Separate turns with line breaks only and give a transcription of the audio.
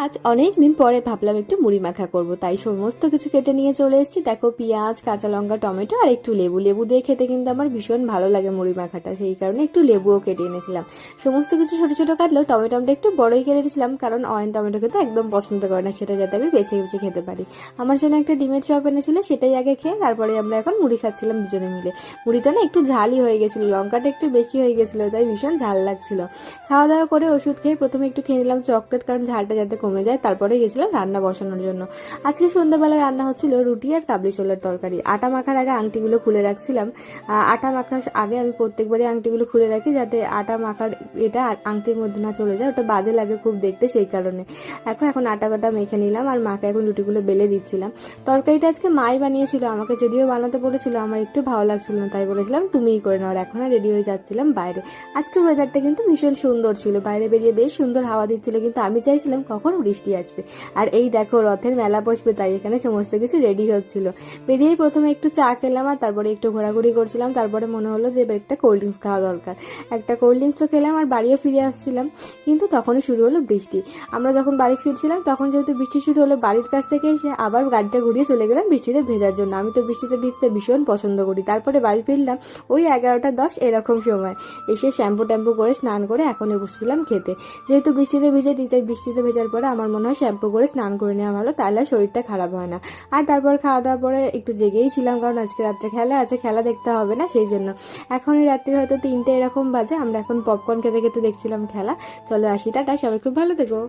আজ অনেক দিন পরে ভাবলাম একটু মুড়ি মাখা করব, তাই সমস্ত কিছু কেটে নিয়ে চলে এসেছি। দেখো, পেঁয়াজ, কাঁচা লঙ্কা, টমেটো আর একটু লেবু। লেবু দিয়ে খেতে কিন্তু আমার ভীষণ ভালো লাগে মুড়ি মাখাটা, সেই কারণে একটু লেবুও কেটে এনেছিলাম। সমস্ত কিছু ছোট ছোট কাটলেও টমেটোটা একটু বড়ই কেটেছিলাম, কারণ অয়েন টমেটো খেতে একদম পছন্দ করে না, সেটা যাতে আমি বেছে বেছে খেতে পারি। আমার জন্য একটা ডিমের চপ এনেছিল, সেটাই আগে খেয়ে তারপরে আমরা এখন মুড়ি খাচ্ছিলাম দুজনে মিলে। মুড়িটা না একটু ঝালই হয়ে গেছিলো, লঙ্কাটা একটু বেশি হয়ে গেছিলো, তাই ভীষণ ঝাল লাগছিল। খাওয়া দাওয়া করে ওষুধ খেয়ে প্রথমে একটু খেয়ে নিলাম চকলেট, কারণ ঝালটা যাতে কমে যায়। তারপরে গেছিলাম রান্না বসানোর জন্য। আজকে সন্ধ্যাবেলায় রান্না হচ্ছিল রুটি আর কাবলি ছোলার তরকারি। আটা মাখার আগে আংটিগুলো খুলে রাখছিলাম। আটা মাখার আগে আমি প্রত্যেকবারই আংটিগুলো খুলে রাখি, যাতে আটা মাখার এটা আংটির মধ্যে না চলে যায়, ওটা বাজে লাগে খুব দেখতে, সেই কারণে। এখন আটা কাটা মেখে নিলাম আর মাকে এখন রুটিগুলো বেলে দিচ্ছিলাম। তরকারিটা আজকে মাই বানিয়েছিল, আমাকে যদিও বানাতে বলেছিল, আমার একটু ভালো লাগছিল না, তাই বলেছিলাম তুমিই করে নাও। আর এখন রেডি হয়ে যাচ্ছিলাম বাইরে। আজকে ওয়েদারটা কিন্তু ভীষণ সুন্দর ছিল, বাইরে বেরিয়ে বেশ সুন্দর হাওয়া দিচ্ছিল, কিন্তু আমি চাইছিলাম কখন বৃষ্টি আসবে। আর এই দেখো, রথের মেলা বসবে, তাই এখানে সমস্ত কিছু রেডি হচ্ছিল। বেরিয়েই প্রথমে একটু চা খেলাম আর তারপরে একটু ঘোরাঘুরি করছিলাম। তারপরে মনে হলো যে একটা কোল্ড ড্রিঙ্কস খাওয়া দরকার। একটা কোল্ড ড্রিঙ্কসও খেলাম আর বাড়িও ফিরে আসছিলাম, কিন্তু তখনই শুরু হলো বৃষ্টি। আমরা যখন বাড়ি ফিরছিলাম তখন যেহেতু বৃষ্টি শুরু হলো, বাড়ির কাছ থেকে এসে আবার গাড়িটা ঘুরিয়ে চলে গেলাম বৃষ্টিতে ভেজার জন্য। আমি তো বৃষ্টিতে ভিজতে ভীষণ পছন্দ করি। তারপরে বাড়ি ফিরলাম ওই 11টা 10 এরকম সময়। এসে শ্যাম্পু ট্যাম্পু করে স্নান করে এখন বসছিলাম খেতে। যেহেতু বৃষ্টিতে ভিজে দিই, তাই বৃষ্টিতে ভেজার পরে আমার মনে হয় শ্যাম্পু করে স্নান করে নেওয়া ভালো, তাহলে শরীরটা খারাপ হয় না। আর তারপর খাওয়া দাওয়ার পরে একটু জেগেই ছিলাম, কারণ আজকে রাত্রে খেলা আছে, খেলা দেখতে হবে না, সেই জন্য। এখন এই রাত্রি হয়তো 3টে এরকম বাজে, আমরা এখন পপকর্ন খেতে খেতে দেখছিলাম খেলা। চলো আসি, টাটা, সবাই খুব ভালো থেকো।